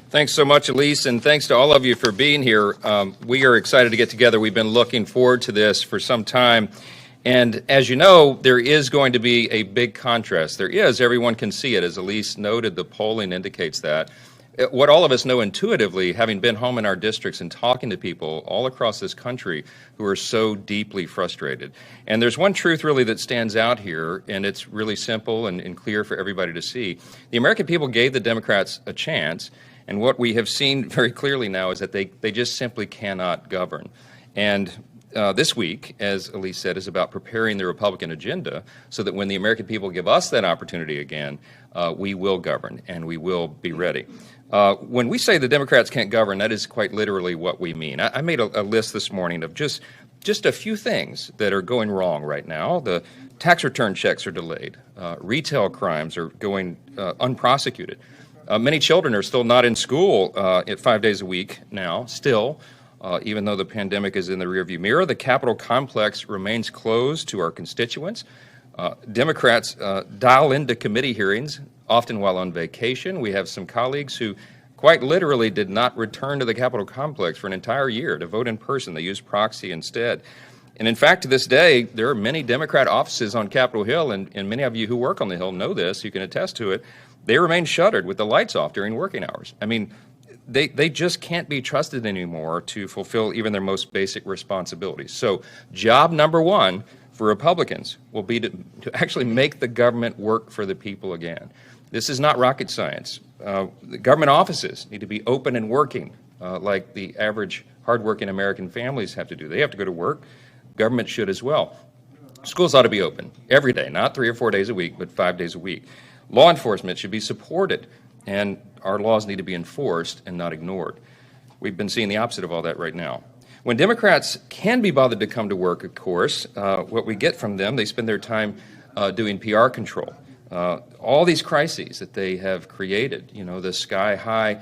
Thanks so much, Elise, and thanks to all of you for being here. We are excited to get together. We've been looking forward to this for some time. And as you know, there is going to be a big contrast. There is. Everyone can see it. As Elise noted, the polling indicates that. What all of us know intuitively, having been home in our districts and talking to people all across this country who are so deeply frustrated. And there's one truth really that stands out here, and it's really simple and clear for everybody to see. The American people gave the Democrats a chance, and what we have seen very clearly now is that they just simply cannot govern. And this week, as Elise said, is about preparing the Republican agenda so that when the American people give us that opportunity again, we will govern and we will be ready. When we say the Democrats can't govern, that is quite literally what we mean. I made a list this morning of just a few things that are going wrong right now. The tax return checks are delayed. Retail crimes are going unprosecuted. Many children are still not in school at 5 days a week now, still. Even though the pandemic is in the rearview mirror, the Capitol complex remains closed to our constituents. Democrats dial into committee hearings, often while on vacation. We have some colleagues who quite literally did not return to the Capitol complex for an entire year to vote in person. They used proxy instead. And in fact, to this day, there are many Democrat offices on Capitol Hill, and many of you who work on the Hill know this, you can attest to it. They remain shuttered with the lights off during working hours. I mean, they just can't be trusted anymore to fulfill even their most basic responsibilities. So job number one for Republicans will be to actually make the government work for the people again. This is not rocket science. The government offices need to be open and working like the average hardworking American families have to do. They have to go to work. Government should as well. Schools ought to be open every day, not 3 or 4 days a week, but 5 days a week. Law enforcement should be supported, and our laws need to be enforced and not ignored. We've been seeing the opposite of all that right now. When Democrats can be bothered to come to work, of course, what we get from them, they spend their time doing PR control. All these crises that they have created, you know, the sky-high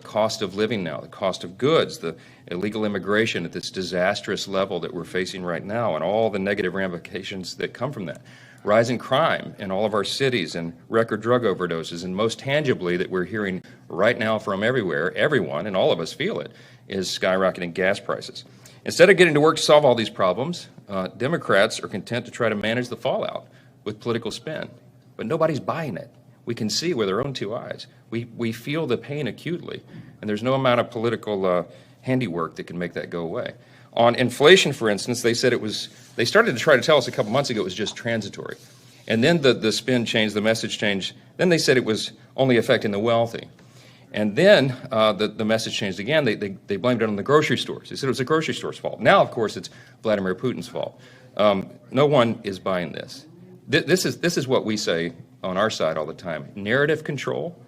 cost of living now, the cost of goods, the illegal immigration at this disastrous level that we're facing right now, and all the negative ramifications that come from that. Rising crime in all of our cities and record drug overdoses, and most tangibly that we're hearing right now from everywhere, everyone, and all of us feel it, is skyrocketing gas prices. Instead of getting to work to solve all these problems, Democrats are content to try to manage the fallout with political spin. But nobody's buying it. We can see with our own two eyes. We feel the pain acutely, and there's no amount of political handiwork that can make that go away. On inflation, for instance, they said they started to try to tell us a couple months ago it was just transitory. And then the spin changed, the message changed. Then they said it was only affecting the wealthy. And then the message changed again. They blamed it on the grocery stores. They said it was the grocery store's fault. Now, of course, it's Vladimir Putin's fault. No one is buying this. This is what we say on our side all the time. Narrative control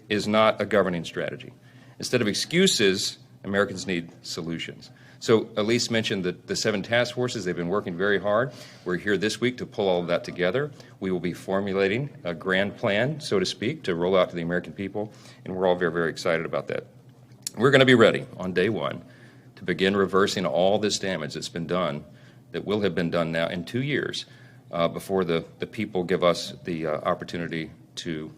is not a governing strategy. Instead of excuses, Americans need solutions. So Elise mentioned the 7 task forces. They've been working very hard. We're here this week to pull all of that together. We will be formulating a grand plan, so to speak, to roll out to the American people, and we're all very, very excited about that. We're going to be ready on day one to begin reversing all this damage that's been done, that will have been done now in 2 years, before the people give us the opportunity to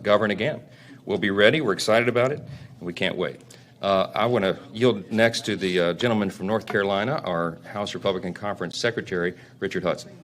govern again. We'll be ready. We're excited about it, and we can't wait. I want to yield next to the gentleman from North Carolina, our House Republican Conference Secretary, Richard Hudson.